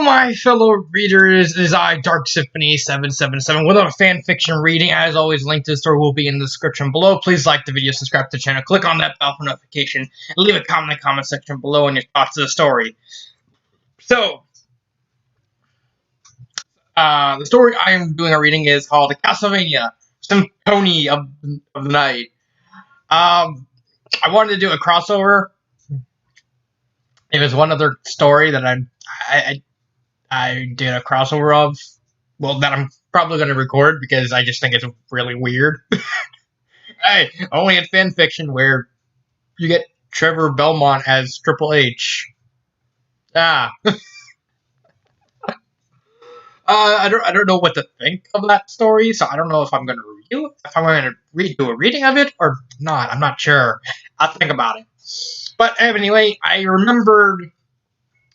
my fellow readers, it is I, Dark Symphony 777, with a fanfiction reading. As always, link to the story will be in the description below. Please like the video, subscribe to the channel, click on that bell for notification, and leave a comment in the comment section below on your thoughts of the story. So, the story I am doing a reading is called Castlevania, Sym-Pony of the Night. I wanted to do a crossover. It was one other story that I did a crossover of, well, that I'm probably going to record because I just think it's really weird. Hey, only in fanfiction where you get Trevor Belmont as Triple H. I don't know what to think of that story, so I don't know if I'm going to review it, if I'm going to do a reading of it or not. I'm not sure. I'll think about it. But anyway, I remembered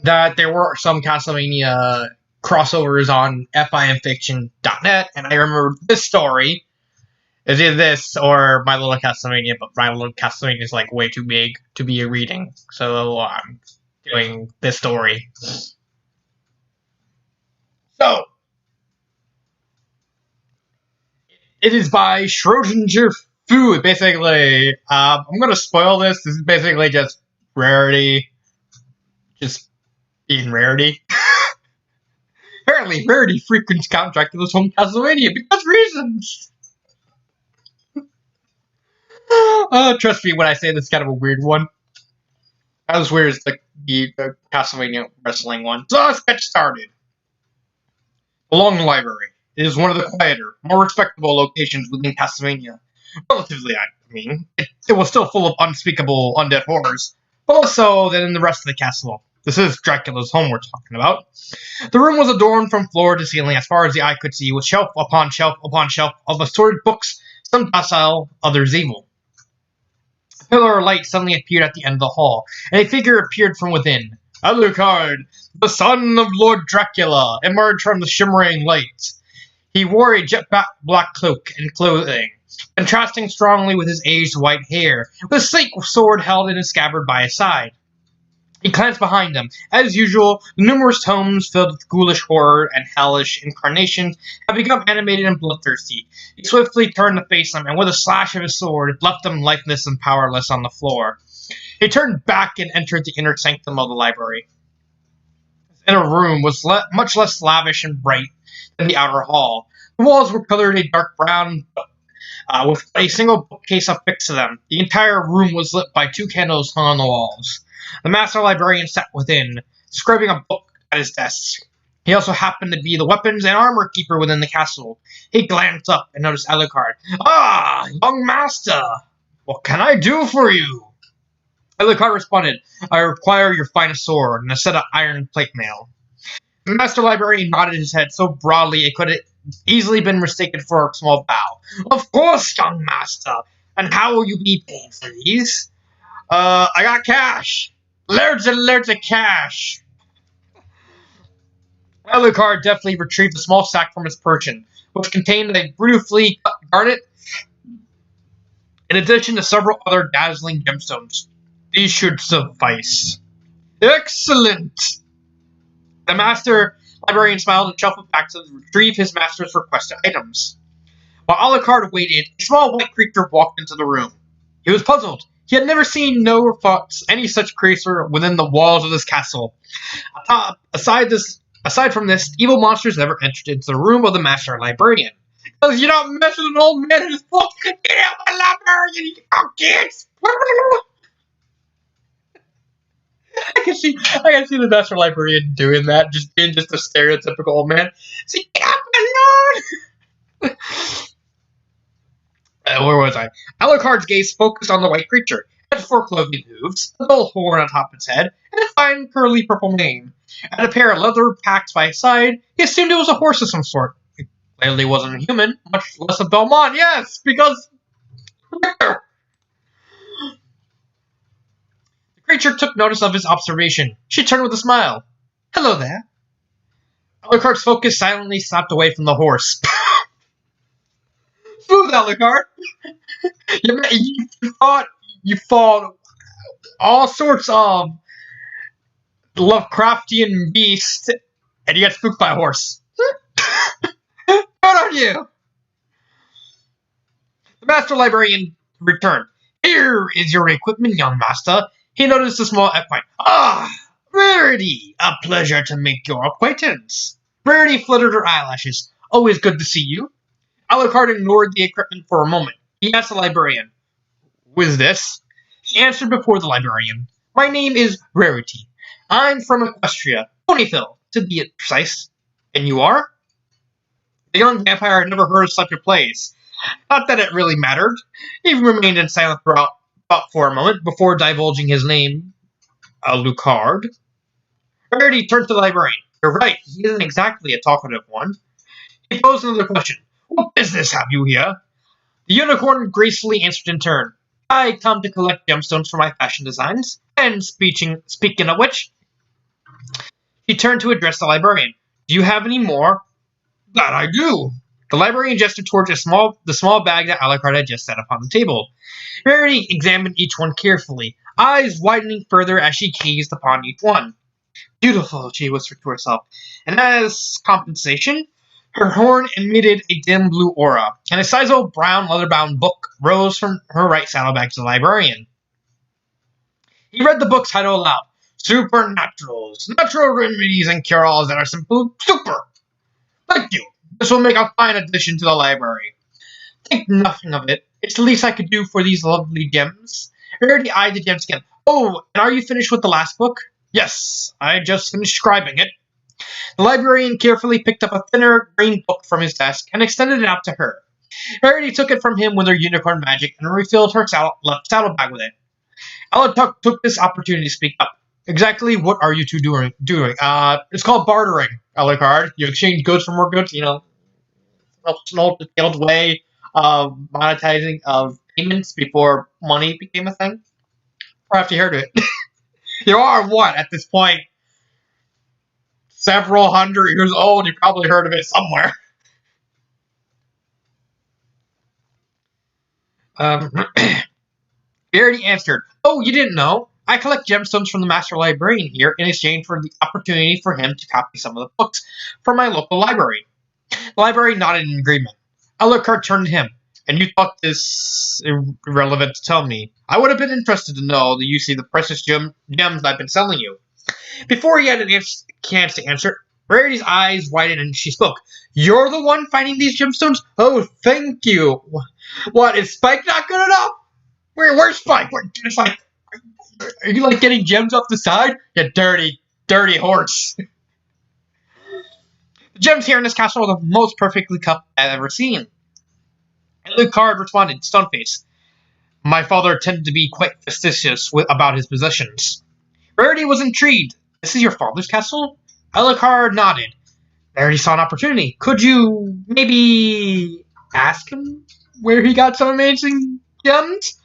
that there were some Castlevania crossovers on FIMfiction.net, and I remember this story. It's either this or My Little Castlevania, but My Little Castlevania is like way too big to be a reading, so I'm doing this story. So, it is by Schrodinger Food, basically. I'm gonna spoil this. This is basically just rarity. Just being rarity. Apparently, rarity frequents Count Dracula's home Castlevania because reasons. Trust me when I say this is kind of a weird one. Not as weird as the Castlevania wrestling one. So let's get started. The Long Library. It is one of the quieter, more respectable locations within Castlevania. Relatively, I mean. It was still full of unspeakable undead horrors, but less so than in the rest of the castle. This is Dracula's home we're talking about. The room was adorned from floor to ceiling as far as the eye could see, with shelf upon shelf upon shelf of assorted books, some docile, others evil. A pillar of light suddenly appeared at the end of the hall, and a figure appeared from within. Alucard, the son of Lord Dracula, emerged from the shimmering light. He wore a jet black cloak and clothing, contrasting strongly with his aged white hair, with a sleek sword held in a scabbard by his side. He glanced behind him. As usual, the numerous tomes filled with ghoulish horror and hellish incarnations had become animated and bloodthirsty. He swiftly turned to face them, and with a slash of his sword, left them lifeless and powerless on the floor. He turned back and entered the inner sanctum of the library. His inner room was much less lavish and bright than the outer hall. The walls were colored a dark brown, with a single bookcase affixed to them. The entire room was lit by 2 candles hung on the walls. The master librarian sat within, scribbling a book at his desk. He also happened to be the weapons and armor keeper within the castle. He glanced up and noticed Alucard. "Ah, young master! What can I do for you?" Alucard responded, "I require your finest sword and a set of iron plate mail." The master librarian nodded his head so broadly it could have easily been mistaken for a small bow. "Of course, young master. And how will you be paying for these?" I got cash. Loads and loads of cash." Alucard deftly retrieved a small sack from his person, which contained a beautifully cut garnet, in addition to several other dazzling gemstones. "These should suffice." "Excellent!" The master librarian smiled and shuffled back to retrieve his master's requested items. While Alucard waited, a small white creature walked into the room. He was puzzled. He had never seen nor thought any such creature within the walls of this castle. Aside from this, evil monsters never entered into the room of the master librarian. "Because you don't mess with an old man and his book! Get out of my library, you kids!" I can see the master librarian doing that, just being just a stereotypical old man. "See, get out my lord!" Where was I? Alucard's gaze focused on the white creature. It had 4 cloven hooves, a dull horn on top of its head, and a fine curly purple mane. And a pair of leather packs by his side. He assumed it was a horse of some sort. It clearly wasn't a human, much less a Belmont. Yes, because the creature took notice of his observation. She turned with a smile. "Hello there." Alucard's focus silently snapped away from the horse. "Smooth, Alucard. You fought all sorts of Lovecraftian beasts And you get spooked by a horse. Good on you! The Master Librarian returned. Here is your equipment, young master. He noticed a small equine. Ah! Rarity! A pleasure to make your acquaintance. Rarity fluttered her eyelashes. Always good to see you. Alucard ignored the equipment for a moment. He asked the librarian, "Who is this?" She answered before the librarian. "My name is Rarity. I'm from Equestria, Ponyville, to be precise. And you are?" The young vampire had never heard of such a place. Not that it really mattered. He remained in silent thought for a moment before divulging his name, Alucard. Rarity turned to the librarian. "You're right, he isn't exactly a talkative one." He posed another question. "What business have you here?" The unicorn gracefully answered in turn. "I come to collect gemstones for my fashion designs. And speaking of which," he turned to address the librarian. "Do you have any more?" "That I do." The librarian gestured towards the small bag that Alucard had just set upon the table. Rarity examined each one carefully, eyes widening further as she gazed upon each one. "Beautiful," she whispered to herself, and as compensation, her horn emitted a dim blue aura, and a sizable brown leather-bound book rose from her right saddlebag to the librarian. He read the book's title aloud. "Supernaturals, natural remedies and cure-alls that are simple super. Thank you. This will make a fine addition to the library." "Think nothing of it. It's the least I could do for these lovely gems." Rarity eyed the gems again. "Oh, and are you finished with the last book?" "Yes, I just finished scribing it." The librarian carefully picked up a thinner green book from his desk and extended it out to her. Rarity took it from him with her unicorn magic and refilled her saddlebag with it. Alucard took this opportunity to speak up. "Exactly what are you two doing? It's called bartering, Alucard. You exchange goods for more goods, an old way of monetizing of payments before money became a thing." Perhaps you heard of it. You are what, at this point? Several hundred years old. You probably heard of it somewhere. Rarity answered, "Oh, you didn't know? I collect gemstones from the Master Librarian here in exchange for the opportunity for him to copy some of the books from my local library." The librarian nodded in agreement. Alucard turned to him. "And you thought this irrelevant to tell me? I would have been interested to know that you see the precious gems I've been selling you." Before he had a chance to answer, Rarity's eyes widened and she spoke. "You're the one finding these gemstones? Oh, thank you. What, is Spike not good enough? Where's Spike? Are you like getting gems off the side? You dirty, dirty horse." "The gems here in this castle are the most perfectly cut I've ever seen." And Alucard responded, stone-faced. "My father tended to be quite fastidious about his possessions." Rarity was intrigued. "This is your father's castle?" Alucard nodded. Rarity saw an opportunity. "Could you maybe ask him where he got some amazing gems?"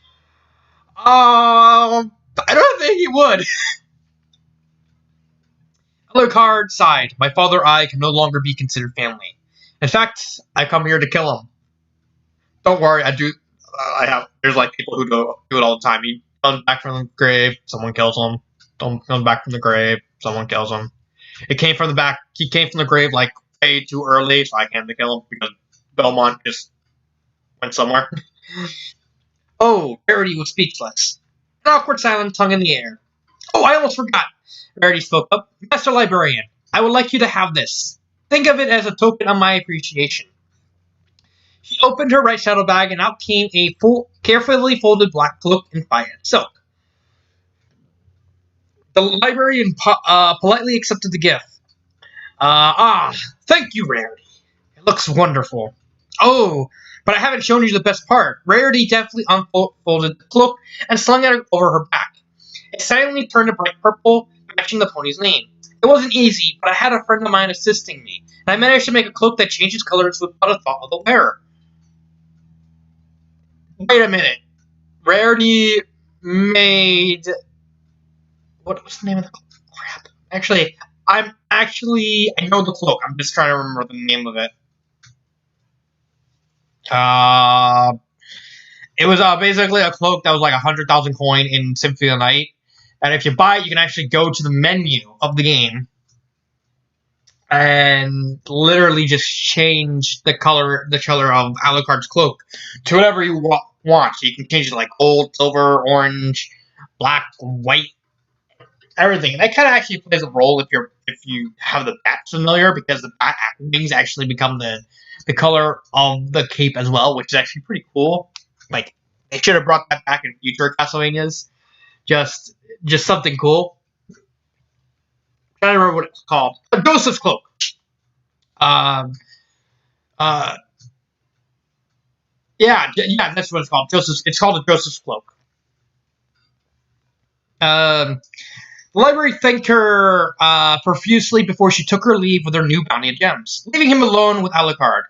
I don't think he would. Alucard sighed. "My father and I can no longer be considered family. In fact, I come here to kill him." "Don't worry, I do. I have. There's like people who do it all the time. He comes back from the grave, someone kills him. Comes back from the grave, someone kills him. It came from the back. He came from the grave like way too early, so I came to kill him because Belmont just went somewhere." Oh, Rarity was speechless. An awkward silence hung in the air. "Oh, I almost forgot." Rarity spoke up. "Master Librarian, I would like you to have this. Think of it as a token of my appreciation." She opened her right saddlebag, and out came a carefully folded black cloak in fine silk. The librarian politely accepted the gift. Thank you, Rarity. It looks wonderful." "Oh, but I haven't shown you the best part." Rarity deftly unfolded the cloak and slung it over her back. It silently turned a bright purple, matching the pony's name. It wasn't easy, but I had a friend of mine assisting me, and I managed to make a cloak that changes colors without a thought of the wearer. Wait a minute. Rarity made... What was the name of the cloak? Crap. I know the cloak. I'm just trying to remember the name of it. It was basically a cloak that was like 100,000 coin in Symphony of the Night. And if you buy it, you can actually go to the menu of the game and literally just change the color of Alucard's cloak to whatever you want. So you can change it like gold, silver, orange, black, white, everything. And that kind of actually plays a role if you have the bat familiar, because the bat wings actually become the color of the cape as well, which is actually pretty cool. Like, they should have brought that back in future Castlevanias. Just something cool. I don't remember what it's called. Joseph's cloak. Um, uh, yeah, that's what it's called. It's called a Joseph's cloak. The library thanked her profusely before she took her leave with her new bounty of gems, leaving him alone with Alucard.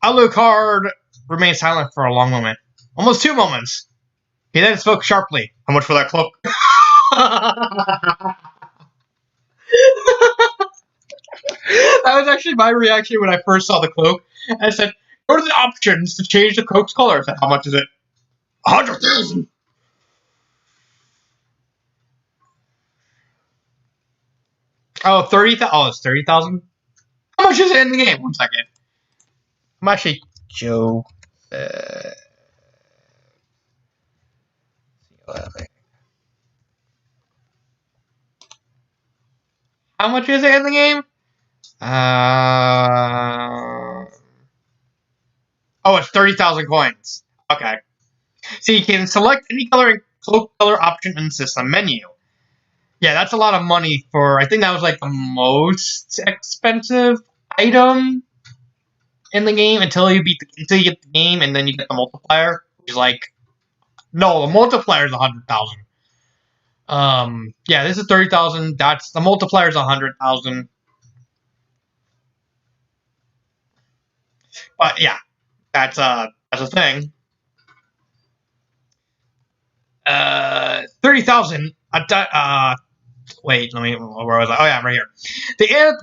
Alucard remained silent for a long moment, almost 2 moments. He then spoke sharply. How much for that cloak? That was actually my reaction when I first saw the cloak. I said, "What are the options to change the cloak's color?" I said, "How much is it?" 100,000. Oh, 30,000. Oh, it's 30,000. How much is it in the game? 1 second. I'm actually Joe. How much is it in the game? Oh, it's 30,000 coins. Okay. So you can select any color and cloak color option in the system menu. Yeah, that's a lot of money for. I think that was like the most expensive item in the game until you get the game, and then you get the multiplier, which is like, no, the multiplier is 100,000. Yeah, this is 30,000. That's the multiplier is 100,000. But yeah, that's a thing. 30,000. Wait, let me. Where was I? Oh yeah, right here.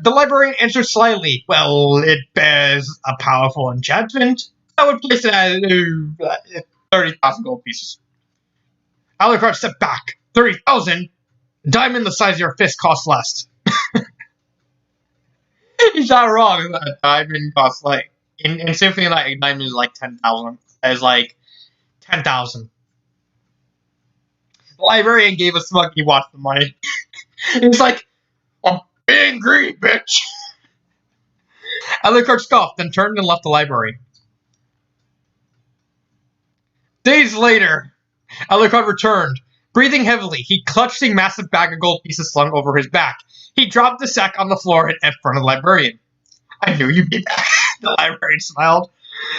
The librarian answered slyly. Well, it bears a powerful enchantment. I would place it at 30,000 gold pieces. Alucard stepped back. 30,000. Diamond the size of your fist costs less. He's not wrong. A diamond costs like in Symphony like a diamond is like 10,000. It's like 10,000. The librarian gave a smug. He watched the money. He's like, "I'm being greedy, bitch." Alucard scoffed, then turned and left the library. Days later, Alucard returned. Breathing heavily, he clutched a massive bag of gold pieces slung over his back. He dropped the sack on the floor in front of the librarian. "I knew you'd be back." The librarian smiled.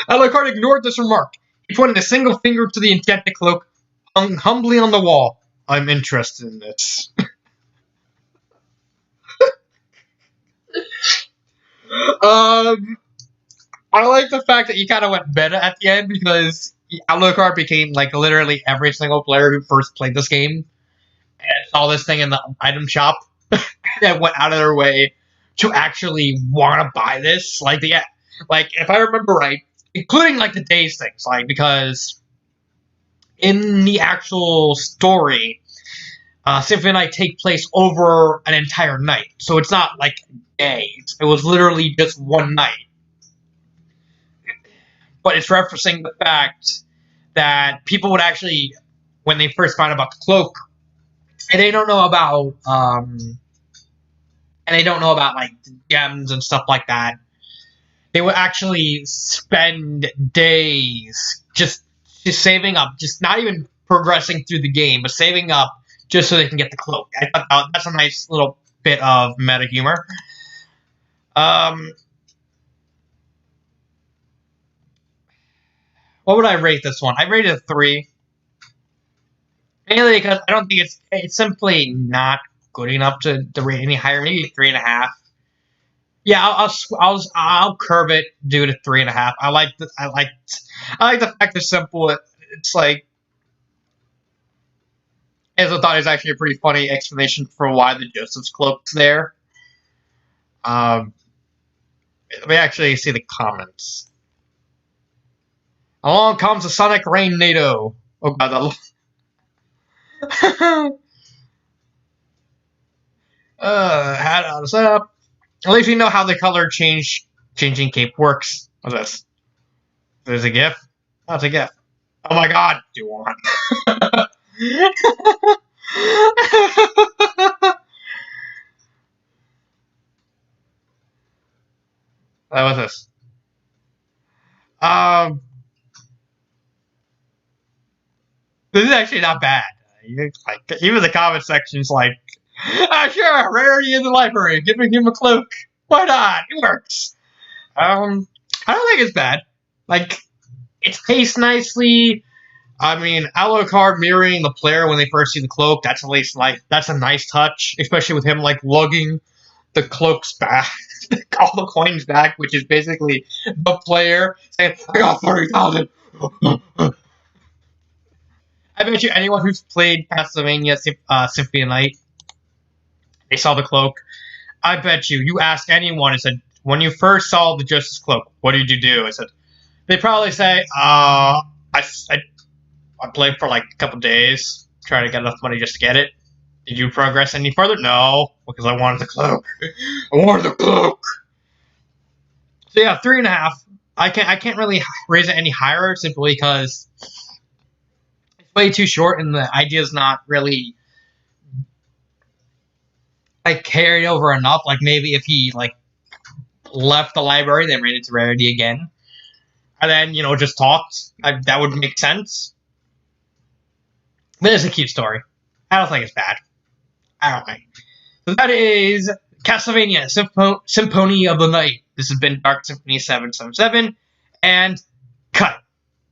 Alucard ignored this remark. He pointed a single finger to the enchanted cloak hung humbly on the wall. "I'm interested in this." I like the fact that you kind of went meta at the end, because Alucard became like literally every single player who first played this game and saw this thing in the item shop that went out of their way to actually want to buy this. Like if I remember right, including like the days things, like, because in the actual story, Symphony Night take place over an entire night, so it's not like days. It was literally just one night. But it's referencing the fact that people would actually, when they first found out about the cloak, and they don't know about like the gems and stuff like that, they would actually spend days just saving up, just not even progressing through the game, but saving up just so they can get the cloak. I thought that's a nice little bit of meta humor. What would I rate this one? I rated a 3. Mainly because I don't think it's simply not good enough to rate any higher. Maybe 3.5. Yeah, I'll curve it, do it at 3.5. I like the fact it's simple. It's like, as I thought, is actually a pretty funny explanation for why the Joseph's cloak's there. Let me actually see the comments. Along comes the Sonic Rain NATO. Oh god, had on set up. At least we know how the color changing cape works. What's this? There's a GIF. Oh, it's a GIF. Oh my god, do you want? What's this? This is actually not bad. Like, even the comment section's like, sure, rarity in the library, giving him a cloak. Why not? It works. I don't think it's bad. Like, it's paced nicely. I mean, Alucard mirroring the player when they first see the cloak, that's at least like, that's a nice touch, especially with him like lugging the cloaks back, all the coins back, which is basically the player saying, I got 40,000. I bet you anyone who's played Castlevania Symphony of the Night, they saw the cloak. I bet you ask anyone and said, when you first saw the Justice Cloak, what did you do? I said, they probably say, I played for like a couple days, trying to get enough money just to get it. Did you progress any further? No, because I wanted the cloak. I wanted the cloak. So yeah, 3.5. I can't really raise it any higher simply because it's way too short and the idea is not really like carried over enough. Like maybe if he like left the library, then ran into rarity again, and then just talked, that would make sense. But it's a cute story. I don't think it's bad. I don't think. So that is Castlevania Sym-Pony of the Night. This has been Dark Symphony 777, and cut.